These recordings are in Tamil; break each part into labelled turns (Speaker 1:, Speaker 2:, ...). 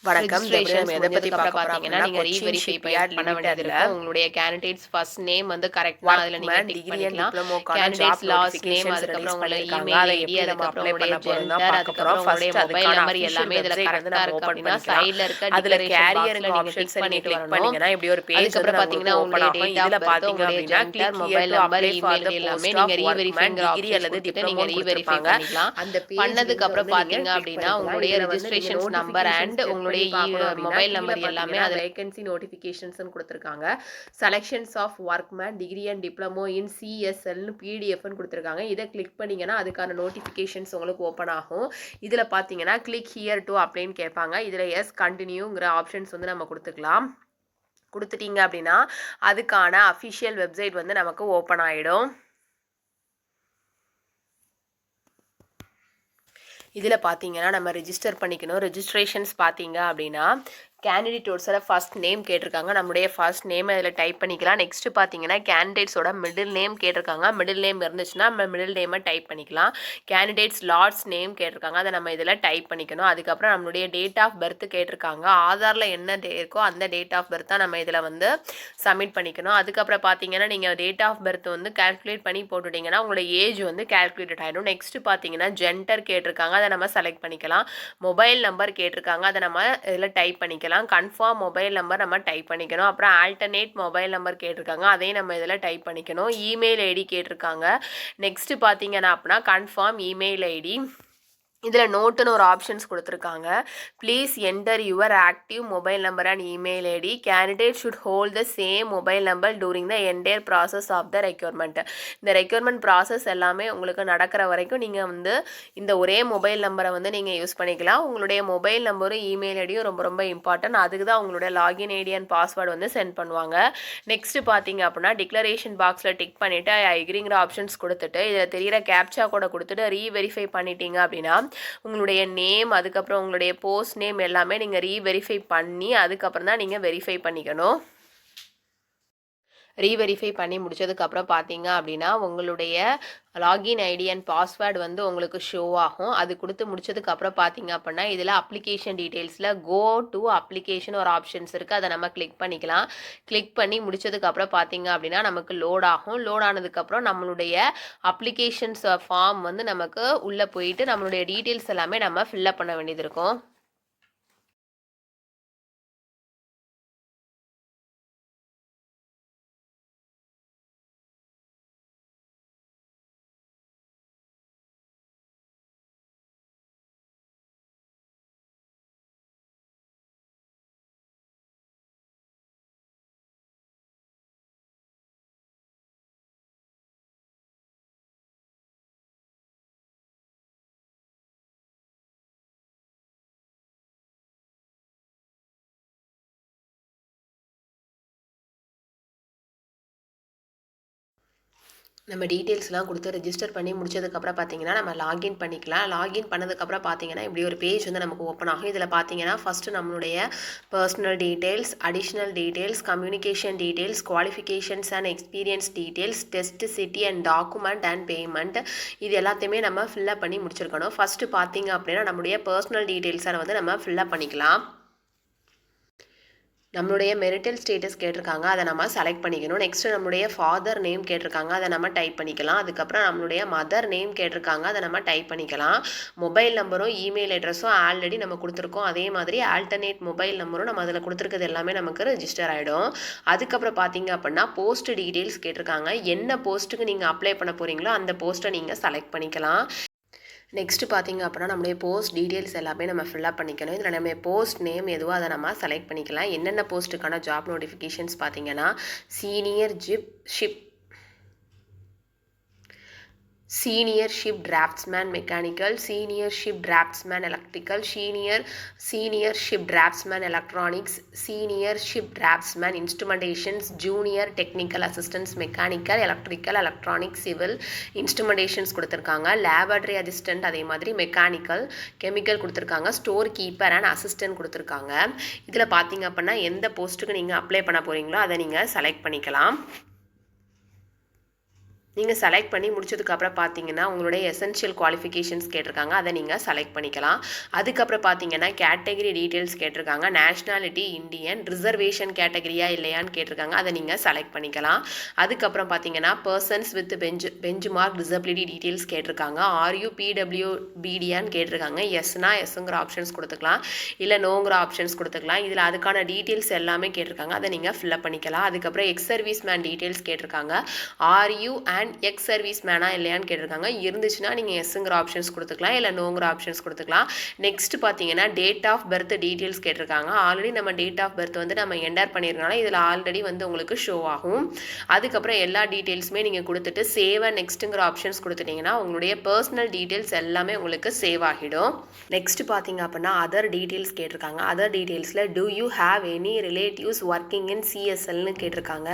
Speaker 1: வணக்கம். இந்த வீடியோ
Speaker 2: ரெஜிஸ்ட்ரேஷன்ஸ்
Speaker 1: நம்ம எத பத்தி
Speaker 2: முடிஞ்சதுக்கப்புறம்
Speaker 1: பார்க்க போறோம்
Speaker 2: பார்த்தீங்கன்னா,
Speaker 1: அப்படின்னா,
Speaker 2: நீங்க
Speaker 1: கொச்சின்
Speaker 2: ரீவெரிஃபை
Speaker 1: ஷிப்யார்ட்
Speaker 2: பண்ண வேண்டியது
Speaker 1: லிமிடெட்ல
Speaker 2: இருக்கும். உங்களுடைய கேண்டிடேட்ஸ் ஃபர்ஸ்ட் நேம் வந்து கரெக்ட்டா அதில நீங்க
Speaker 1: ஒர்க்மேன்
Speaker 2: டிக்
Speaker 1: டிகிரி அண்ட்
Speaker 2: பண்ணிக்கலாம்.
Speaker 1: டிப்ளமோக்கான
Speaker 2: candidates
Speaker 1: job
Speaker 2: last name,
Speaker 1: notifications
Speaker 2: அதுக்கப்புறம்
Speaker 1: ரிலீஸ்
Speaker 2: உங்களோட
Speaker 1: பண்ணியிருக்காங்க.
Speaker 2: இமெயில்
Speaker 1: அதை
Speaker 2: ஐடி,
Speaker 1: எப்படி நம்ம
Speaker 2: அதுக்கப்புறம்
Speaker 1: அப்ளை
Speaker 2: உங்களுடைய
Speaker 1: பண்ண போறோம்னு தான்
Speaker 2: ஜெண்டர்,
Speaker 1: பார்க்க போறோம்.
Speaker 2: அதுக்கப்புறம் உங்களுடைய
Speaker 1: ஃபர்ஸ்ட்
Speaker 2: மொபைல்
Speaker 1: அதுக்கான
Speaker 2: நம்பர்
Speaker 1: அஃபிஷியல்
Speaker 2: எல்லாமே இதில
Speaker 1: வெப்சைட் வந்து
Speaker 2: கரெக்ட்டா
Speaker 1: நம்ம
Speaker 2: இருக்கு
Speaker 1: ஓப்பன்
Speaker 2: அப்படின்னா,
Speaker 1: பண்ணிக்கலாம்.
Speaker 2: சைடுல இருக்க
Speaker 1: அதுல
Speaker 2: டிக்ளரேஷன் பாக்ஸ்ல
Speaker 1: கேரியர்ங்கிற
Speaker 2: நீங்க
Speaker 1: ஆப்ஷன்ஸ
Speaker 2: டிக்
Speaker 1: நீங்க
Speaker 2: பண்ணிட்டு
Speaker 1: கிளிக்
Speaker 2: வரணும்.
Speaker 1: பண்ணீங்கன்னா, இப்படி ஒரு பேஜ் வந்து
Speaker 2: அதுக்கப்புறம்
Speaker 1: உங்களுக்கு
Speaker 2: பார்த்தீங்கன்னா,
Speaker 1: ஓப்பன்
Speaker 2: உங்களுடைய
Speaker 1: ஆகும்.
Speaker 2: டேட் ஆஃப்
Speaker 1: இதுல
Speaker 2: பர்த்,
Speaker 1: பார்த்தீங்க
Speaker 2: உங்களுடைய
Speaker 1: அப்படின்னா,
Speaker 2: gender,
Speaker 1: click here
Speaker 2: mobile
Speaker 1: to
Speaker 2: number,
Speaker 1: apply for
Speaker 2: email
Speaker 1: the
Speaker 2: எல்லாமே
Speaker 1: போஸ்ட்
Speaker 2: நீங்க
Speaker 1: ஆஃப் ஒர்க்மேன்
Speaker 2: ரீவெரிஃபைங்கிற
Speaker 1: டிகிரி
Speaker 2: ஆப்ஷன்ஸ்
Speaker 1: அல்லது
Speaker 2: குடுத்துட்டு நீங்க
Speaker 1: டிப்ளமோன்னு
Speaker 2: ரீவெரிஃபை
Speaker 1: குடுத்திருப்பாங்க.
Speaker 2: பண்ணிக்கலாம்.
Speaker 1: அந்த பேஜ் லிங்க
Speaker 2: பண்ணதுக்கப்புறம்
Speaker 1: வந்து நீங்க
Speaker 2: பார்த்தீங்க
Speaker 1: கிளிக்
Speaker 2: அப்படின்னா,
Speaker 1: பண்ணிக்கலாம்.
Speaker 2: உங்களுடைய
Speaker 1: இதுல வந்து நீங்க
Speaker 2: registrations number
Speaker 1: notifications
Speaker 2: and
Speaker 1: check
Speaker 2: உங்களுடைய
Speaker 1: பண்ணி பார்க்கணும் அப்படின்னா,
Speaker 2: மொபைல்
Speaker 1: கீழ
Speaker 2: நம்பர் எல்லாமே
Speaker 1: பார்த்தீங்கன்னா
Speaker 2: அதில
Speaker 1: வேகன்சி நோட்டிஃபிகேஷன்ஸ்னு குடுத்திருக்காங்க. Selections of workman degree and diploma in சிஎஸ்எல்னு பிடிஎஃப்னு குடுத்திருக்காங்க. இத கிளிக் பண்ணீங்கன்னா அதுக்கான நோட்டிஃபிகேஷன்ஸ் உங்களுக்கு ஓப்பன் ஆகும். இதுல பார்த்தீங்கன்னா கிளிக் ஹியர் டு அப்ளைன்னு கேட்பாங்க. இதுல எஸ் கன்டினியூங்கிற ஆப்ஷன்ஸ் வந்து நம்ம குடுத்துக்கலாம். குடுத்துட்டீங்க அப்படின்னா அதுக்கான அஃபிஷியல் வெப்சைட் வந்து நமக்கு ஓப்பன் ஆயிடும். இதில் பார்த்தீங்கன்னா நம்ம ரிஜிஸ்டர் பண்ணிக்கணும். ரெஜிஸ்ட்ரேஷன்ஸ் பார்த்தீங்க அப்படின்னா கேண்டிடேட்ஸோட ஃபர்ஸ்ட் நேம் கேட்டிருக்காங்க. நம்முடைய ஃபர்ஸ்ட் நேம் இதில் டைப் பண்ணிக்கலாம். நெக்ஸ்ட்டு பார்த்தீங்கன்னா கேண்டிடேட்ஸோட மிடில் நேம் கேட்டிருக்காங்க. மிடில் நேம் இருந்துச்சுன்னா நம்ம மிடில் நேமை டைப் பண்ணிக்கலாம். கேண்டிடேட்ஸ் லாஸ்ட் நேம் கேட்டிருக்காங்க. அதை நம்ம இதில் டைப் பண்ணிக்கணும். அதுக்கப்புறம் நம்மளுடைய டேட் ஆஃப் பர்த் கேட்டிருக்காங்க. ஆதாரில் என்ன இருக்கோ அந்த டேட் ஆஃப் பர்த் தான் நம்ம இதில் வந்து சப்மிட் பண்ணிக்கணும். அதுக்கப்புறம் பார்த்தீங்கன்னா நீங்கள் டேட் ஆஃப் பர்த் வந்து கால்குலேட் பண்ணி போட்டுட்டிங்கன்னா உங்களோட ஏஜ் வந்து கால்குலேட்டட் ஆகிடும். நெக்ஸ்ட்டு பார்த்தீங்கன்னா ஜெண்டர் கேட்டிருக்காங்க. அதை நம்ம செலக்ட் பண்ணிக்கலாம். மொபைல் நம்பர் கேட்டிருக்காங்க. அதை நம்ம இதில் டைப் பண்ணிக்கலாம். கன்ஃபார்ம் மொபைல் நம்பர் நம்ம டைப் பண்ணிக்கணும். அப்புறம் ஆல்டர்னேட் மொபைல் நம்பர் கேட்டிருக்காங்க. அதையும் நம்ம இதில் டைப் பண்ணிக்கணும். இமெயில் ஐடி கேட்டிருக்காங்க. நெக்ஸ்ட் பார்த்தீங்கன்னா அப்படின்னா கன்ஃபார்ம் இமெயில் ஐடி. இதில் நோட்டுன்னு ஒரு ஆப்ஷன்ஸ் கொடுத்துருக்காங்க. Please enter your active mobile number and email ID. Candidate should hold the same mobile number during the entire process of the requirement. இந்த ரெக்யூர்மெண்ட் ப்ராசஸ் எல்லாமே உங்களுக்கு நடக்கிற வரைக்கும் நீங்கள் வந்து இந்த ஒரே மொபைல் நம்பரை வந்து நீங்கள் யூஸ் பண்ணிக்கலாம். உங்களுடைய மொபைல் நம்பரும் இமெயில் ஐடியும் ரொம்ப ரொம்ப இம்பார்ட்டன்ட். அதுக்கு தான் உங்களுடைய லாகின் ஐடி அண்ட் பாஸ்வேர்டு வந்து சென்ட் பண்ணுவாங்க. நெக்ஸ்ட்டு பார்த்தீங்க அப்படின்னா டிக்ளரேஷன் பாக்ஸில் டிக் பண்ணிவிட்டு ஐ அக்ரிங்கிற ஆப்ஷன்ஸ் கொடுத்துட்டு இதில் தெரிகிற கேப்சா கூட கொடுத்துட்டு ரீவெரிஃபை பண்ணிட்டீங்க அப்படின்னா உங்களுடைய நேம், அதுக்கப்புறம் உங்களுடைய போஸ்ட் நேம் எல்லாமே நீங்கள் ரீவெரிஃபை பண்ணி அதுக்கப்புறம் தான் நீங்கள் வெரிஃபை பண்ணிக்கணும். ரீவெரிஃபை பண்ணி முடிச்சதுக்கப்புறம் பார்த்தீங்க அப்படின்னா உங்களுடைய லாகின் ஐடி அண்ட் பாஸ்வேர்டு வந்து உங்களுக்கு ஷோ ஆகும். அது கொடுத்து முடிச்சதுக்கப்புறம் பார்த்தீங்க அப்படின்னா இதில் அப்ளிகேஷன் டீட்டெயில்ஸில் கோ டு அப்ளிகேஷன் ஒரு ஆப்ஷன்ஸ் இருக்குது. அதை நம்ம கிளிக் பண்ணிக்கலாம். கிளிக் பண்ணி முடிச்சதுக்கப்புறம் பார்த்தீங்க அப்படின்னா நமக்கு லோட் ஆகும். லோட் ஆனதுக்கப்புறம் நம்மளுடைய அப்ளிகேஷன்ஸ் ஃபார்ம் வந்து நமக்கு உள்ளே போயிட்டு நம்மளுடைய டீட்டெயில்ஸ் எல்லாமே நம்ம ஃபில்அப் பண்ண வேண்டியது இருக்கும். நம்ம டீட்டெயில்ஸ்லாம் கொடுத்து ரெஜிஸ்டர் பண்ணி முடிச்சதுக்கப்புறம் பார்த்தீங்கன்னா நம்ம லாகின் பண்ணிக்கலாம். லாகின் பண்ணதுக்கப்புறம் பார்த்தீங்கன்னா இப்படி ஒரு பேஜ் வந்து நமக்கு ஓப்பன் ஆகும். இதில் பார்த்தீங்கன்னா ஃபஸ்ட்டு நம்மளுடைய personal details, additional details, communication details, qualifications and experience details, test city and document and payment, இது எல்லாத்தையுமே நம்ம ஃபில்அப் பண்ணி முடிச்சிருக்கணும். ஃபஸ்ட்டு பார்த்தீங்க அப்படின்னா நம்மளுடைய பர்சனல் டீட்டெயில்ஸை வந்து நம்ம ஃபில்அப் பண்ணிக்கலாம். நம்மளுடைய மெரிட்டல் ஸ்டேட்டஸ் கேட்டிருக்காங்க. அதை நம்ம செலக்ட் பண்ணிக்கணும். நெக்ஸ்ட்டு நம்மளுடைய ஃபாதர் நேம் கேட்டிருக்காங்க. அதை நம்ம டைப் பண்ணிக்கலாம். அதுக்கப்புறம் நம்மளுடைய மதர் நேம் கேட்டிருக்காங்க. அதை நம்ம டைப் பண்ணிக்கலாம். மொபைல் நம்பரும் இமெயில் அட்ரஸும் ஆல்ரெடி நம்ம கொடுத்துருக்கோம். அதே மாதிரி ஆல்டர்னேட் மொபைல் நம்பரும் நம்ம அதில் கொடுத்துருக்கிறது எல்லாமே நமக்கு ரெஜிஸ்டர் ஆகிடும். அதுக்கப்புறம் பார்த்தீங்க அப்படின்னா போஸ்ட் டீட்டெயில்ஸ் கேட்டிருக்காங்க. என்ன போஸ்ட்டுக்கு நீங்கள் அப்ளை பண்ண போகிறீங்களோ அந்த போஸ்ட்டை நீங்கள் செலக்ட் பண்ணிக்கலாம். நெக்ஸ்ட்டு பார்த்தீங்க அப்படின்னா நம்மளுடைய போஸ்ட் டீட்டெயில்ஸ் எல்லாமே நம்ம ஃபில்அப் பண்ணிக்கணும். இதில் நம்ம போஸ்ட் நேம் எதுவோ அதை நம்ம செலக்ட் பண்ணிக்கலாம். என்னென்ன போஸ்ட்டுக்கான ஜாப் நோட்டிஃபிகேஷன்ஸ் பார்த்தீங்கன்னா senior ship draftsman mechanical, senior ship draftsman electrical, senior ship draftsman electronics, senior ship draftsman instrumentations, junior technical assistance mechanical, electrical, electronics, civil instrumentations கொடுத்துருக்காங்க. லேபரட்டரி அசிஸ்டன்ட், அதே மாதிரி மெக்கானிக்கல், கெமிக்கல் கொடுத்துருக்காங்க. ஸ்டோர் கீப்பர் அண்ட் அசிஸ்டன்ட் கொடுத்துருக்காங்க. இதில் பார்த்தீங்க அப்படின்னா எந்த போஸ்ட்டுக்கு நீங்கள் அப்ளை பண்ண போகிறீங்களோ அதை நீங்கள் செலக்ட் பண்ணிக்கலாம். நீங்கள் செலக்ட் பண்ணி முடிச்சதுக்கப்புறம் பார்த்தீங்கன்னா உங்களுடைய எசென்ஷியல் குவாலிஃபிகேஷன்ஸ் கேட்டிருக்காங்க, அதை நீங்கள் செலக்ட் பண்ணிக்கலாம். அதுக்கப்புறம் பார்த்தீங்கன்னா கேட்டகரி டீட்டெயில்ஸ் கேட்டிருக்காங்க. நேஷ்னாலிட்டி இந்தியன், ரிசர்வேஷன் கேட்டகரியா இல்லையான்னு கேட்டிருக்காங்க, அதை நீங்கள் செலக்ட் பண்ணிக்கலாம். அதுக்கப்புறம் பார்த்தீங்கன்னா persons with bench mark disability details கேட்டிருக்காங்க. ஆர்யூ பிடபிள்யூபிடியான்னு கேட்டிருக்காங்க. எஸ்னா எஸ்ங்கிற ஆப்ஷன்ஸ் கொடுத்துக்கலாம், இல்லை நோங்கிற ஆப்ஷன்ஸ் கொடுத்துக்கலாம். இதில் அதுக்கான டீட்டெயில்ஸ் எல்லாமே கேட்டிருக்காங்க, அதை நீங்கள் ஃபில்அப் பண்ணிக்கலாம். அதுக்கப்புறம் எக்ஸ் சர்வீஸ் மேன் டீட்டெயில்ஸ் கேட்டிருக்காங்க. ஆர்யூ அண்ட் எக்ஸ் சர்வீஸ் மேனா இல்லையான்னு கேட்டிருக்காங்க. இருந்துச்சுன்னா நீங்கள் எஸ்ங்கிற ஆப்ஷன்ஸ் கொடுத்துக்கலாம், இல்லை நோங்கிற ஆப்ஷன்ஸ் கொடுத்துக்கலாம். நெக்ஸ்ட் பார்த்தீங்கன்னா டேட் ஆஃப் பர்த் டீட்டெயில்ஸ் கேட்டிருக்காங்க. ஆல்ரெடி நம்ம டேட் ஆஃப் பர்த் வந்து நம்ம என்டர் பண்ணியிருக்கனால இதில் ஆல்ரெடி வந்து உங்களுக்கு ஷோ ஆகும். அதுக்கப்புறம் எல்லா டீட்டெயில்ஸுமே நீங்கள் கொடுத்துட்டு சேவ் அண்ட் நெக்ஸ்ட்டுங்கிற ஆப்ஷன்ஸ் கொடுத்துட்டிங்கன்னா உங்களுடைய பர்சனல் டீட்டெயில்ஸ் எல்லாமே உங்களுக்கு சேவ் ஆகிடும். நெக்ஸ்ட் பார்த்தீங்க அப்படின்னா அதர் டீட்டெயில்ஸ் கேட்டிருக்காங்க. அதர் டீட்டெயில்ஸில் do you have any relatives working in சிஎஸ்எல்னு கேட்டிருக்காங்க.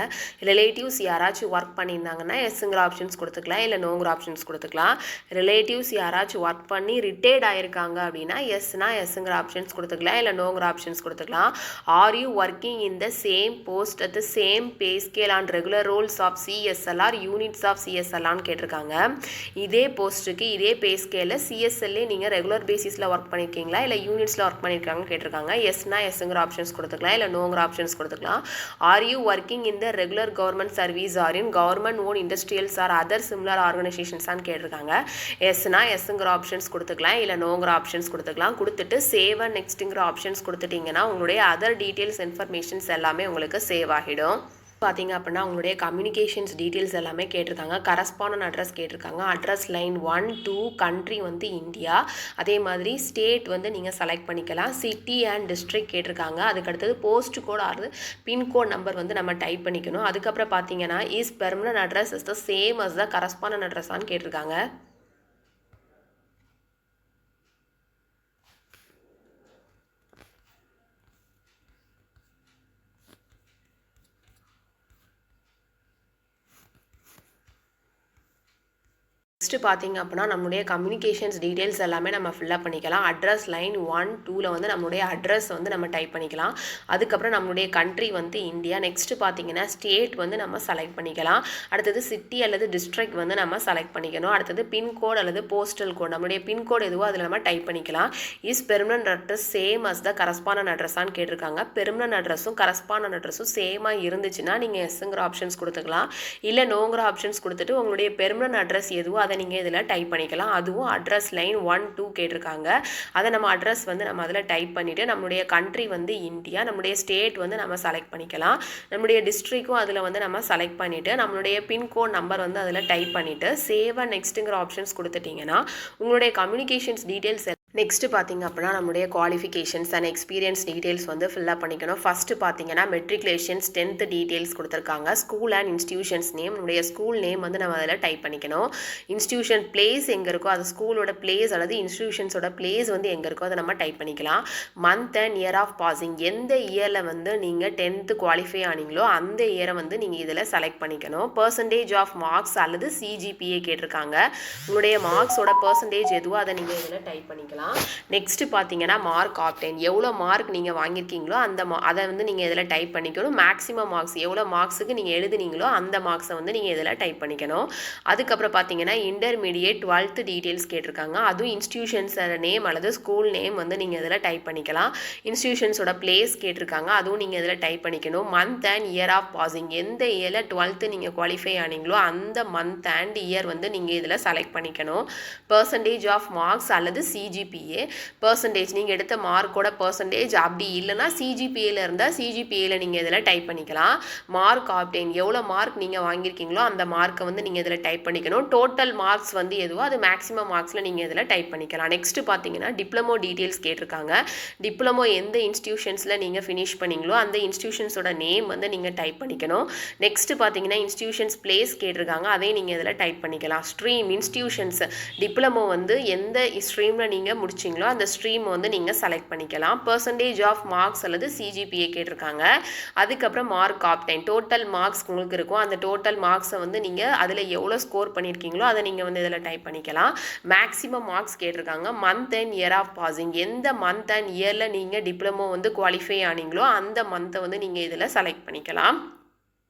Speaker 1: ரிலேட்டிவ்ஸ் யாராச்சும் ஒர்க் பண்ணியிருந்தாங்கன்னா எஸ்ங்கிற ஆப்ஷன்ஸ் கொடுத்துக்கலாம், இல்லை நோங்கிற ஆப்ஷன்ஸ் கொடுத்துக்கலாம். ரிலேட்டிவ்ஸ் யாராச்சும் ஒர்க் பண்ணி ரிட்டையர்ட் ஆயிருக்காங்க அப்படின்னா எஸ்னா எஸ்ங்கிற ஆப்ஷன்ஸ் கொடுத்துக்கலாம், இல்லை நோங்கிற ஆப்ஷன்ஸ் கொடுத்துக்கலாம். Are you working in the same post at the same pay scale on regular rolls of CSL or units of சிஎஸ்எல்ஆர்னு கேட்டிருக்காங்க. இதே போஸ்ட்டுக்கு இதே பே ஸ்கேலில் சிஎஸ்எல்லே நீங்கள் ரெகுலர் பேசிஸில் ஒர்க் பண்ணியிருக்கீங்களா, இல்லை யூனிட்ஸில் ஒர்க் பண்ணியிருக்காங்கன்னு கேட்டிருக்காங்க. எஸ்னா எஸ்ங்கிற ஆப்ஷன்ஸ் கொடுத்துக்கலாம், இல்லை நோங்கிற ஆப்ஷன்ஸ் கொடுத்துக்கலாம். Are you working in the regular government service or in government own industrials or other similar ஆர்கனைசேஷன்ஸான்னு கேட்டிருக்காங்க. எஸ்னா எஸ்ங்கிற ஆப்ஷன்ஸ் கொடுத்துக்கலாம், இல்லை நோங்கிற ஆப்ஷன்ஸ் கொடுத்துக்கலாம். கொடுத்துட்டு சேவ் அண்ட் நெக்ஸ்ட்டுங்கிற ஆப்ஷன்ஸ் கொடுத்துட்டிங்கன்னா உங்களுடைய அதர் டீட்டெயில்ஸ் இன்ஃபர்மேஷன்ஸ் எல்லாமே உங்களுக்கு சேவ் ஆகிடும். பார்த்தீங்க அப்படின்னா உங்களுடைய கம்யூனிகேஷன்ஸ் டீட்டெயில்ஸ் எல்லாமே கேட்டிருக்காங்க. கரஸ்பாண்டன்ட் அட்ரஸ் கேட்டிருக்காங்க. அட்ரஸ் லைன் 1 2, கண்ட்ரி வந்து இந்தியா. அதே மாதிரி ஸ்டேட் வந்து நீங்கள் செலக்ட் பண்ணிக்கலாம். சிட்டி அண்ட் டிஸ்ட்ரிக்ட் கேட்டிருக்காங்க. அதுக்கடுத்தது போஸ்ட் கோட் ஆறு பின்கோட் நம்பர் வந்து நம்ம டைப் பண்ணிக்கணும். அதுக்கப்புறம் பார்த்தீங்கன்னா is permanent address is the same as the correspondent அட்ரஸான்னு கேட்டிருக்காங்க. நெக்ஸ்ட் பார்த்தீங்க அப்படின்னா நம்மளுடைய கம்யூனிகேஷன்ஸ் டீட்டெயில்ஸ் எல்லாமே நம்ம ஃபில்அப் பண்ணிக்கலாம். அட்ரஸ் லைன் 1 2ல் வந்து நம்மளுடைய அட்ரஸ் வந்து நம்ம டைப் பண்ணிக்கலாம். அதுக்கப்புறம் நம்மளுடைய கண்ட்ரி வந்து இந்தியா. நெக்ஸ்ட் பார்த்தீங்கன்னா ஸ்டேட் வந்து நம்ம செலக்ட் பண்ணிக்கலாம். அடுத்தது சிட்டி அல்லது டிஸ்ட்ரிக்ட் வந்து நம்ம செலக்ட் பண்ணிக்கணும். அடுத்தது பின்கோட் அல்லது போஸ்டல் கோட், நம்மளுடைய பின்கோட் எதுவோ அதில் நம்ம டைப் பண்ணிக்கலாம். Is permanent address same as the correspondent அட்ரஸான்னு கேட்டிருக்காங்க. பெர்மனன்ட் அட்ரஸும் கரஸ்பாண்டன்ட் அட்ரஸும் சேமாக இருந்துச்சுன்னா நீங்கள் எஸ்ங்கிற ஆப்ஷன்ஸ் கொடுத்துக்கலாம், இல்லை நோங்கிற ஆப்ஷன்ஸ் கொடுத்துட்டு உங்களுடைய பெர்மனன்ட் அட்ரஸ் எதுவோ அதை நீங்கள் இதில் டைப் பண்ணிக்கலாம். அதுவும் அட்ரஸ் லைன் 1 2 கேட்டிருக்காங்க. அதை நம்ம அட்ரஸ் வந்து நம்ம அதில் டைப் பண்ணிவிட்டு நம்மளுடைய கண்ட்ரி வந்து இந்தியா, நம்மளுடைய ஸ்டேட் வந்து நம்ம செலக்ட் பண்ணிக்கலாம். நம்மளுடைய டிஸ்ட்ரிக்கும் அதில் வந்து நம்ம செலக்ட் பண்ணிவிட்டு நம்மளுடைய பின்கோட் நம்பர் வந்து அதில் டைப் பண்ணிவிட்டு சேவ் அண்ட் நெக்ஸ்ட்டுங்கிற ஆப்ஷன்ஸ் கொடுத்துட்டிங்கன்னா உங்களுடைய கம்யூனிகேஷன்ஸ் டீட்டெயில்ஸ். நெக்ஸ்ட்டு பார்த்தீங்க அப்படின்னா நம்மளுடைய குவாலிஃபிகேஷன்ஸ் அண்ட் எக்ஸ்பீரியன்ஸ் டீட்டெயில்ஸ் வந்து ஃபில்அப் பண்ணிக்கணும். ஃபஸ்ட்டு பார்த்தீங்கன்னா மெட்ரிகுலேஷன்ஸ் 10th டீட்டெயில்ஸ் கொடுத்துருக்காங்க. ஸ்கூல் அண்ட் இன்ஸ்டியூஷன்ஸ் நேம், நம்மளுடைய ஸ்கூல் நேம் வந்து நம்ம அதில் டைப் பண்ணிக்கணும். இன்ஸ்டியூஷன் பிளேஸ் எங்கே இருக்கோ அது ஸ்கூலோட பிளேஸ் அல்லது இன்ஸ்டியூஷன்ஸோட பிளேஸ் வந்து எங்கே இருக்கோ அதை நம்ம டைப் பண்ணிக்கலாம். Month and year of passing, எந்த இயரில் வந்து நீங்கள் 10th குவாலிஃபை ஆனீங்களோ அந்த இயரை வந்து நீங்கள் இதில் செலக்ட் பண்ணிக்கணும். பர்சன்டேஜ் ஆஃப் மார்க்ஸ் அல்லது சிஜிபிஏ கேட்டிருக்காங்க. உங்களுடைய மார்க்ஸோட பர்சன்டேஜ் எதுவோ அதை நீங்கள் இதில் டைப் பண்ணிக்கலாம். நெக்ஸ்ட் பார்த்தீங்கன்னா மார்க் ஆப்டைன், எவ்வளோ மார்க் நீங்கள் வாங்கியிருக்கீங்களோ அதை வந்து நீங்கள் இதில் டைப் பண்ணிக்கணும். மேக்ஸிமம் மார்க்ஸ் எவ்வளோ மார்க்ஸுக்கு நீங்கள் எழுதுனீங்களோ அந்த மார்க்ஸை வந்து நீங்கள் இதில் டைப் பண்ணிக்கணும். அதுக்கப்புறம் பார்த்தீங்கன்னா இன்டர்மீடியேட் 12th டீட்டெயில்ஸ் கேட்டிருக்காங்க. அதுவும் இன்ஸ்டியூஷன்ஸ் நேம் அல்லது ஸ்கூல் நேம் வந்து நீங்கள் இதில் டைப் பண்ணிக்கலாம். இன்ஸ்டியூஷன்ஸோட பிளேஸ் கேட்டிருக்காங்க. அதுவும் நீங்கள் இதில் டைப் பண்ணிக்கணும். Month and year of passing, எந்த இயரில் 12th நீங்கள் குவாலிஃபை ஆனீங்களோ அந்த மந்த் அண்ட் இயர் வந்து நீங்கள் இதில் செலக்ட் பண்ணிக்கணும். பர்சன்டேஜ் ஆஃப் மார்க்ஸ் அல்லது சிஜிபிஏ பர்சன்டேஜ், நீங்கள் எடுத்த மார்க்கோட பர்சன்டேஜ், அப்படி இல்லைனா சிஜிபிஏல இருந்தால் சிஜிபிஏல நீங்கள் இதில் டைப் பண்ணிக்கலாம். மார்க் ஆப்டைன், எவ்வளோ மார்க் நீங்கள் வாங்கியிருக்கீங்களோ அந்த மார்க்கை வந்து நீங்கள் இதில் டைப் பண்ணிக்கணும். டோட்டல் மார்க்ஸ் வந்து எதுவோ அது மேக்ஸிமம் மார்க்ஸில் நீங்கள் இதில் டைப் பண்ணிக்கலாம். நெக்ஸ்ட் பார்த்தீங்கன்னா டிப்ளமோ டீட்டெயில்ஸ் கேட்டிருக்காங்க. டிப்ளமோ எந்த இன்ஸ்டியூஷன்ஸில் நீங்கள் ஃபினிஷ் பண்ணீங்களோ அந்த இன்ஸ்டியூஷன்ஸோட நேம் வந்து நீங்கள் டைப் பண்ணிக்கணும். நெக்ஸ்ட் பார்த்தீங்கன்னா இன்ஸ்டியூஷன்ஸ் பிளேஸ் கேட்டிருக்காங்க. அதையும் நீங்கள் இதில் டைப் பண்ணிக்கலாம். ஸ்ட்ரீம், இன்ஸ்டியூஷன்ஸ் டிப்ளமோ வந்து எந்த ஸ்ட்ரீமில் நீங்கள் முடிச்சிங்களோ அந்த ஸ்ட்ரீம் வந்து நீங்கள் செலக்ட் பண்ணிக்கலாம். பர்சன்டேஜ் ஆஃப் மார்க்ஸ் அல்லது சிஜிபிஏ கேட்டிருக்காங்க. அதுக்கப்புறம் மார்க் ஆப்டைன், டோட்டல் மார்க்ஸ் உங்களுக்கு இருக்கும். அந்த டோட்டல் மார்க்ஸை வந்து நீங்கள் அதில் எவ்வளோ ஸ்கோர் பண்ணியிருக்கீங்களோ அதை நீங்கள் வந்து இதில் டைப் பண்ணிக்கலாம். மேக்ஸிமம் மார்க்ஸ் கேட்டிருக்காங்க. Month and year of passing, எந்த மந்த் அண்ட் இயரில் நீங்கள் டிப்ளமோ வந்து குவாலிஃபை ஆனீங்களோ அந்த மந்த்தை வந்து நீங்கள் இதில் செலக்ட் பண்ணிக்கலாம்.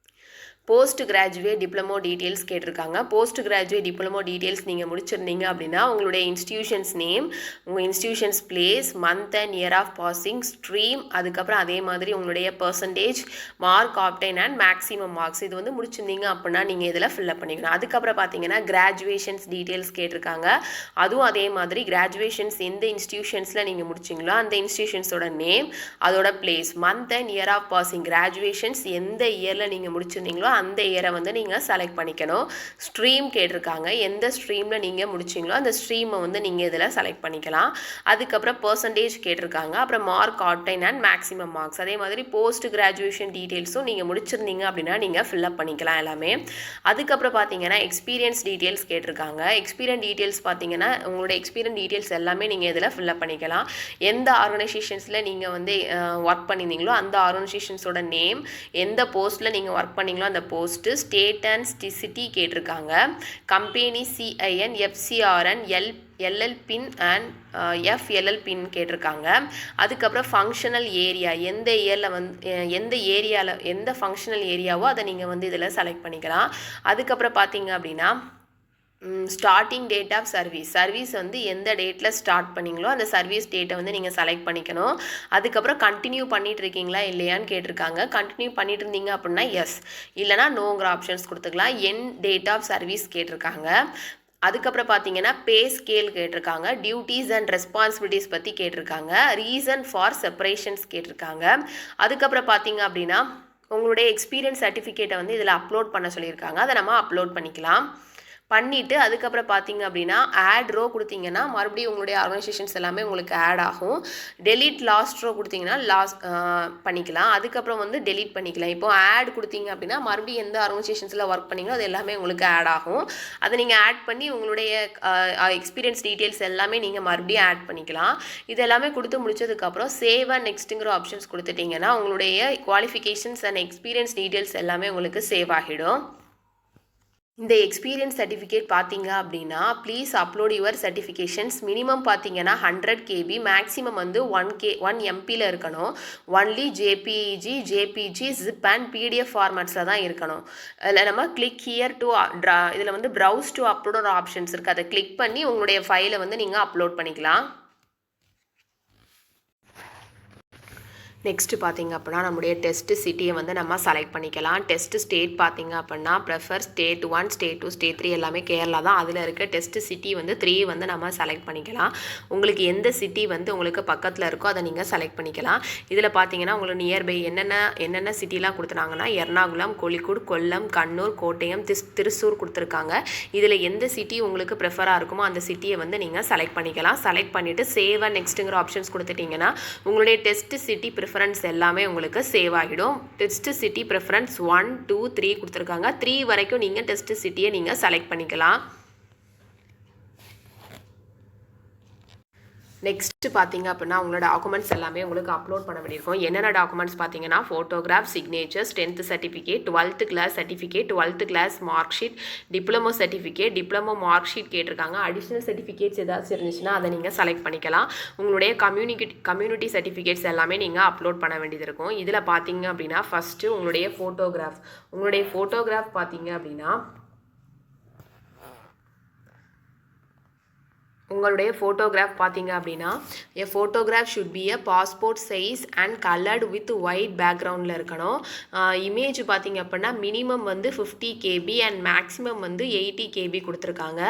Speaker 1: போஸ்ட் கிராஜுவேட் டிப்ளமோ டீட்டெயில்ஸ் கேட்டிருக்காங்க. போஸ்ட் கிராஜுவேட் டிப்ளமோ டீட்டெயில்ஸ் நீங்கள் முடிச்சிருந்தீங்க அப்படின்னா உங்களுடைய இன்ஸ்டியூஷன்ஸ் நேம், உங்கள் institutions place, month and year of passing, stream, அதுக்கப்புறம் அதே மாதிரி உங்களுடைய percentage, mark obtained and maximum marks இது வந்து முடிச்சிருந்தீங்க அப்படின்னா நீங்கள் இதில் ஃபில்அப் பண்ணிக்கணும். அதுக்கப்புறம் பார்த்தீங்கன்னா கிராஜுவேஷன்ஸ் டீட்டெயில்ஸ் கேட்டிருக்காங்க. அதுவும் அதே மாதிரி கிராஜுவேஷன்ஸ் எந்த இன்ஸ்டியூஷன்ஸில் நீங்கள் முடிச்சிங்களோ அந்த இன்ஸ்டியூஷன்ஸோட நேம், அதோட place, month and year of passing, graduations எந்த இயரில் நீங்கள் முடிச்சிருந்தீங்களோ அந்த இயரை வந்து நீங்கள் செலக்ட் பண்ணிக்கணும். ஸ்ட்ரீம் கேட்டிருக்காங்க. எந்த ஸ்ட்ரீமில் நீங்கள் முடிச்சிங்களோ அந்த ஸ்ட்ரீமை வந்து நீங்கள் இதில் செலக்ட் பண்ணிக்கலாம். அதுக்கப்புறம் பர்சன்டேஜ் கேட்டிருக்காங்க. அப்புறம் mark obtained and maximum marks. அதே மாதிரி போஸ்ட் கிராஜுவேஷன் டீட்டெயில்ஸும் நீங்கள் முடிச்சிருந்தீங்க அப்படின்னா நீங்கள் ஃபில்அப் பண்ணிக்கலாம் எல்லாமே. அதுக்கப்புறம் பார்த்தீங்கன்னா எக்ஸ்பீரியன்ஸ் டீட்டெயில்ஸ் கேட்டிருக்காங்க. எக்ஸ்பீரியன்ஸ் டீட்டெயில்ஸ் பார்த்தீங்கன்னா உங்களோட எக்ஸ்பீரியன்ஸ் டீட்டெயில்ஸ் எல்லாமே நீங்கள் இதில் ஃபில்அப் பண்ணிக்கலாம். எந்த ஆர்கனைசேஷன்ஸில் நீங்கள் வந்து ஒர்க் பண்ணியிருந்தீங்களோ அந்த ஆர்கனைசேஷன்ஸோட நேம், எந்த போஸ்ட்டில் நீங்கள் ஒர்க் பண்ணீங்களோ அந்த போஸ்ட்டு, ஸ்டேட் அண்ட் சிட்டி கேட்டிருக்காங்க. Company CIN, FCRN, LL PIN and FLL PIN கேட்டிருக்காங்க. அதுக்கப்புறம் ஃபங்க்ஷனல் ஏரியா, எந்த இயரில் வந்து எந்த ஏரியாவில் எந்த ஃபங்க்ஷனல் ஏரியாவோ அதை நீங்கள் வந்து இதில் செலக்ட் பண்ணிக்கலாம். அதுக்கப்புறம் பார்த்தீங்க அப்படின்னா ஸ்டார்டிங் டேட் ஆஃப் சர்வீஸ் வந்து எந்த டேட்டில் ஸ்டார்ட் பண்ணிங்களோ அந்த சர்வீஸ் டேட்டை வந்து நீங்கள் செலக்ட் பண்ணிக்கணும். அதுக்கப்புறம் கண்டினியூ பண்ணிட்டு இருக்கீங்களா இல்லையான்னு கேட்டிருக்காங்க. கண்டினியூ பண்ணிட்டு இருந்தீங்க அப்படின்னா எஸ், இல்லைனா நோங்கிற ஆப்ஷன்ஸ் கொடுத்துக்கலாம். டேட் ஆஃப் சர்வீஸ் கேட்டிருக்காங்க. அதுக்கப்புறம் பார்த்தீங்கன்னா பே ஸ்கேல் கேட்டிருக்காங்க. டியூட்டிஸ் அண்ட் ரெஸ்பான்சிபிலிட்டிஸ் பற்றி கேட்டிருக்காங்க. ரீசன் ஃபார் செப்பரேஷன்ஸ் கேட்டிருக்காங்க. அதுக்கப்புறம் பார்த்தீங்க அப்படின்னா உங்களுடைய எக்ஸ்பீரியன்ஸ் சர்டிஃபிகேட்டை வந்து இதில் அப்லோட் பண்ண சொல்லியிருக்காங்க. அதை நம்ம அப்லோட் பண்ணிக்கலாம். பண்ணிவிட்டு அதுக்கப்புறம் பார்த்தீங்க அப்படின்னா ஆட் ரோ கொடுத்தீங்கன்னா மறுபடியும் உங்களுடைய ஆர்கனைசேஷன்ஸ் எல்லாமே உங்களுக்கு ஆட் ஆகும். டெலீட் லாஸ்ட் ரோ கொடுத்தீங்கன்னா பண்ணிக்கலாம். அதுக்கப்புறம் வந்து டெலீட் பண்ணிக்கலாம். இப்போ ஆட் கொடுத்தீங்க அப்படின்னா மறுபடியும் எந்த ஆர்கனைசேஷன்ஸில் ஒர்க் பண்ணிங்களோ அது எல்லாமே உங்களுக்கு ஆட் ஆகும். அதை நீங்கள் ஆட் பண்ணி உங்களுடைய எக்ஸ்பீரியன்ஸ் டீட்டெயில்ஸ் எல்லாமே நீங்கள் மறுபடியும் ஆட் பண்ணிக்கலாம். இது எல்லாமே கொடுத்து முடிச்சதுக்கப்புறம் சேவ் அண்ட் நெக்ஸ்ட்டுங்கிற ஆப்ஷன்ஸ் கொடுத்துட்டிங்கன்னா உங்களுடைய குவாலிஃபிகேஷன்ஸ் அண்ட் எக்ஸ்பீரியன்ஸ் டீட்டெயில்ஸ் எல்லாமே உங்களுக்கு சேவ் ஆகிடும். இந்த எக்ஸ்பீரியன்ஸ் சர்டிஃபிகேட் பார்த்தீங்க அப்படின்னா please upload your certifications. Minimum பார்த்தீங்கன்னா 100 KB, மேக்ஸிமம் வந்து 1 MPயில் இருக்கணும். Only JPG, ZIP and PDF ஃபார்மேட்ஸில் தான் இருக்கணும். அதில் நம்ம கிளிக் ஹியர் டு இதில் வந்து ப்ரௌஸ் டு அப்லோட் ஒரு ஆப்ஷன்ஸ் இருக்குது. அதை கிளிக் பண்ணி உங்களுடைய ஃபைலை வந்து நீங்கள் அப்லோட் பண்ணிக்கலாம். நெக்ஸ்ட்டு பார்த்திங்க அப்படின்னா நம்முடைய டெஸ்ட் சிட்டியை வந்து நம்ம செலக்ட் பண்ணிக்கலாம். டெஸ்ட் ஸ்டேட் பார்த்திங்க அப்படின்னா ப்ரெஃபர் ஸ்டேட் 1, ஸ்டேட் 2, ஸ்டேட் 3 எல்லாமே கேரளா தான். அதில் இருக்க டெஸ்ட் சிட்டி வந்து 3 வந்து நம்ம செலக்ட் பண்ணிக்கலாம். உங்களுக்கு எந்த சிட்டி வந்து உங்களுக்கு பக்கத்தில் இருக்கோ அதை நீங்கள் செலக்ட் பண்ணிக்கலாம். இதில் பார்த்தீங்கன்னா உங்களுக்கு நியர்பை என்னென்ன சிட்டிலாம் கொடுத்துருக்காங்கன்னா எர்ணாகுளம், கோழிக்கூடு, கொல்லம், கண்ணூர், கோட்டயம், திருச்சூர் கொடுத்துருக்காங்க. இதில் எந்த சிட்டி உங்களுக்கு ப்ரெஃபராக இருக்குமோ அந்த சிட்டியை வந்து நீங்கள் செலக்ட் பண்ணிக்கலாம். செலக்ட் பண்ணிவிட்டு சேவ் அண்ட் நெக்ஸ்ட்டுங்கிற ஆப்ஷன்ஸ் கொடுத்துட்டிங்கன்னா உங்களுடைய டெஸ்ட் சிட்டி ப்ரிஃபரன்ஸ் எல்லாமே உங்களுக்கு சேவ் ஆகிடும். டெஸ்ட் சிட்டி ப்ரிஃபரன்ஸ் 1, 2, 3 கொடுத்துருக்காங்க. 3 வரைக்கும் நீங்கள் டெஸ்ட் சிட்டியை நீங்கள் செலக்ட் பண்ணிக்கலாம். நெக்ஸ்ட்டு பார்த்தீங்க அப்படின்னா உங்களோட டாக்குமெண்ட்ஸ் எல்லாமே உங்களுக்கு அப்லோட் பண்ண வேண்டியிருக்கும். என்னென்ன டாக்குமெண்ட்ஸ் பார்த்தீங்கன்னா photograph, signatures, 10th certificate, 12th class certificate, 12th class mark sheet, diploma certificate, diploma mark sheet கேட்டிருக்காங்க. அடிஷ்னல் சர்டிஃபிகேட்ஸ் ஏதாச்சும் இருந்துச்சுன்னா அதை நீங்கள் செலக்ட் பண்ணிக்கலாம். உங்களுடைய கம்யூனிட்டி சர்டிஃபிகேட்ஸ் எல்லாமே நீங்கள் அப்லோட் பண்ண வேண்டியது இருக்கும். இதில் பார்த்தீங்க அப்படின்னா ஃபஸ்ட்டு உங்களுடைய ஃபோட்டோகிராஃப் பார்த்தீங்க அப்படின்னா உங்களுடைய ஃபோட்டோகிராஃப் பார்த்தீங்க அப்படின்னா a photograph should be a passport size and coloured with white பேக்ரவுண்டில் இருக்கணும். இமேஜ் பார்த்தீங்க அப்படின்னா மினிமம் வந்து 50 KB அண்ட் மேக்ஸிமம் வந்து 80 KB கொடுத்துருக்காங்க.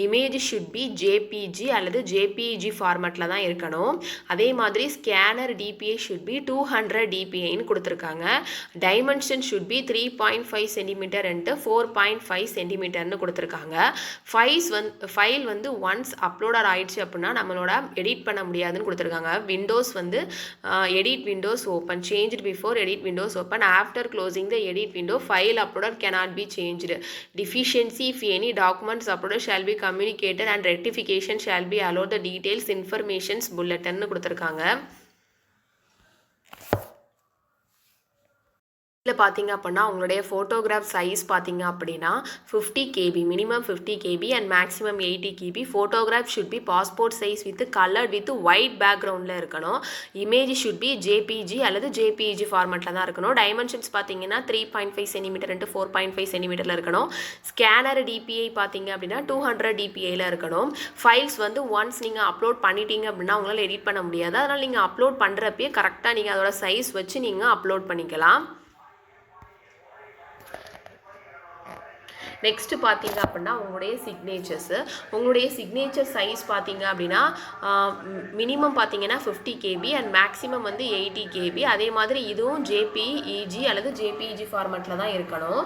Speaker 1: இமேஜ் ஷுட் பி JPG அல்லது JPEG ஃபார்மேட்டில் தான் இருக்கணும். அதே மாதிரி ஸ்கேனர் DPI ஷுட் பி 200 DPIன்னு கொடுத்துருக்காங்க. டைமென்ஷன் ஷுட் பி 3.5 cm × 4.5 cmன்னு கொடுத்துருக்காங்க. ஃபைல் வந்து ஒன்ஸ் அப்லோடர் ஆயிடுச்சு அப்படின்னா நம்மளோட எடிட் பண்ண முடியாதுன்னு கொடுத்துருக்காங்க. விண்டோஸ் வந்து edit Windows open, changed before edit Windows open, after closing the edit window file uploader cannot be changed. Deficiency if any documents uploaded shall be communicated and rectification shall be allowed. The details informations bulletin கொடுத்துருக்காங்க. இதில் பார்த்தீங்க அப்படின்னா உங்களுடைய ஃபோட்டோகிராஃப் சைஸ் பார்த்தீங்க அப்படின்னா 50 KB minimum 50 KB and maximum 80 KB. Photograph should B passport size with coloured with white பேக்ரவுண்டில் இருக்கணும். இமேஜ் ஷுட் பி JPG அல்லது JPEG ஃபார்மெட்டில் தான் இருக்கணும். டைமென்ஷன்ஸ் பார்த்தீங்கன்னா 3.5 சென்டிமீட்டர் × 4.5 சென்டிமீட்டரில் இருக்கணும். ஸ்கேனர் DPI பார்த்தீங்க அப்படின்னா 200 DPIயில் இருக்கணும். ஃபைல்ஸ் வந்து ஒன்ஸ் நீங்கள் அப்லோட் பண்ணிட்டீங்க அப்படின்னா உங்களால் எடிட் பண்ண முடியாது. அதனால் நீங்கள் அப்லோட் பண்ணுறப்பே கரெக்டாக நீங்கள் அதோட சைஸ் வச்சு நீங்கள் அப்லோட் பண்ணிக்கலாம். நெக்ஸ்ட்டு பார்த்தீங்க அப்படின்னா உங்களுடைய சிக்னேச்சர் சைஸ் பார்த்தீங்க அப்படின்னா மினிமம் பார்த்தீங்கன்னா 50 KB அண்ட் மேக்ஸிமம் வந்து 80 KB. அதே மாதிரி இதுவும் JPEG அல்லது JPEG ஃபார்மெட்டில் தான் இருக்கணும்.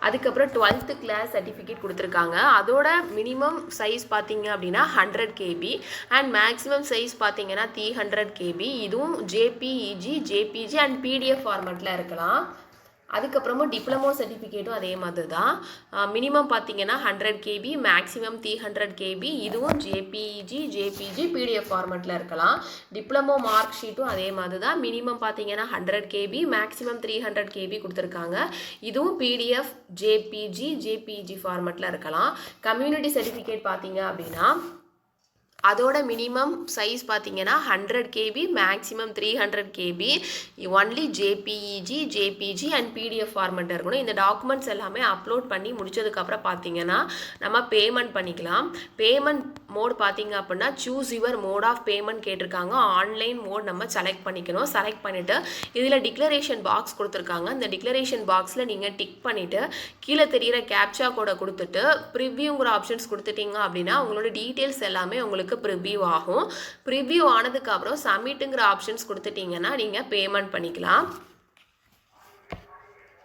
Speaker 1: அதுக்கப்புறம் 12th கிளாஸ் சர்டிஃபிகேட் கொடுத்துருக்காங்க. அதோட மினிமம் சைஸ் பார்த்தீங்க அப்படின்னா 100 KB அண்ட் மேக்ஸிமம் சைஸ் பார்த்தீங்கன்னா 300 KB. இதுவும் JPEG JPG அண்ட் PDF ஃபார்மெட்டில் இருக்கலாம். அதுக்கப்புறமா டிப்ளமோ சர்டிஃபிகேட்டும் அதே மாதிரி தான். மினிமம் பார்த்தீங்கன்னா 100 KB மேக்ஸிமம் 300 KB. இதுவும் JPEG JPG PDF ஃபார்மெட்டில் இருக்கலாம். டிப்ளமோ மார்க் ஷீட்டும் அதே மாதிரி தான். மினிமம் பார்த்தீங்கன்னா 100 KB மேக்ஸிமம் 300 KB கொடுத்துருக்காங்க. இதுவும் PDF JPG JPEG ஃபார்மெட்டில் இருக்கலாம். கம்யூனிட்டி சர்டிஃபிகேட் பார்த்தீங்க அப்படின்னா அதோட மினிமம் சைஸ் பார்த்தீங்கன்னா 100 KB maximum 300 KB. Only JPEG JPG and PDF format இருக்கணும். இந்த டாக்குமெண்ட்ஸ் எல்லாமே அப்லோட் பண்ணி முடிச்சதுக்கப்புறம் பார்த்தீங்கன்னா நம்ம பேமெண்ட் பண்ணிக்கலாம். பேமெண்ட் மோட் பார்த்தீங்க அப்படின்னா choose your mode of payment கேட்டிருக்காங்க. ஆன்லைன் மோட் நம்ம செலக்ட் பண்ணிக்கணும். செலக்ட் பண்ணிவிட்டு இதில் டிக்ளரேஷன் பாக்ஸ் கொடுத்துருக்காங்க. இந்த டிக்ளரேஷன் பாக்ஸில் நீங்கள் டிக் பண்ணிவிட்டு கீழே தெரிகிற கேப்சா கோடை கொடுத்துட்டு ப்ரிவ்யூங்கிற ஆப்ஷன்ஸ் கொடுத்துட்டீங்க அப்படின்னா உங்களோட டீட்டெயில்ஸ் எல்லாமே உங்களுக்கு ப்ரிவ்யூ ஆகும். ப்ரிவ்யூ ஆனதுக்கு அப்புறம் சப்மிட்டுங்கிற ஆப்ஷன்ஸ் கொடுத்துட்டீங்கன்னா நீங்கள் பேமெண்ட் பண்ணிக்கலாம்.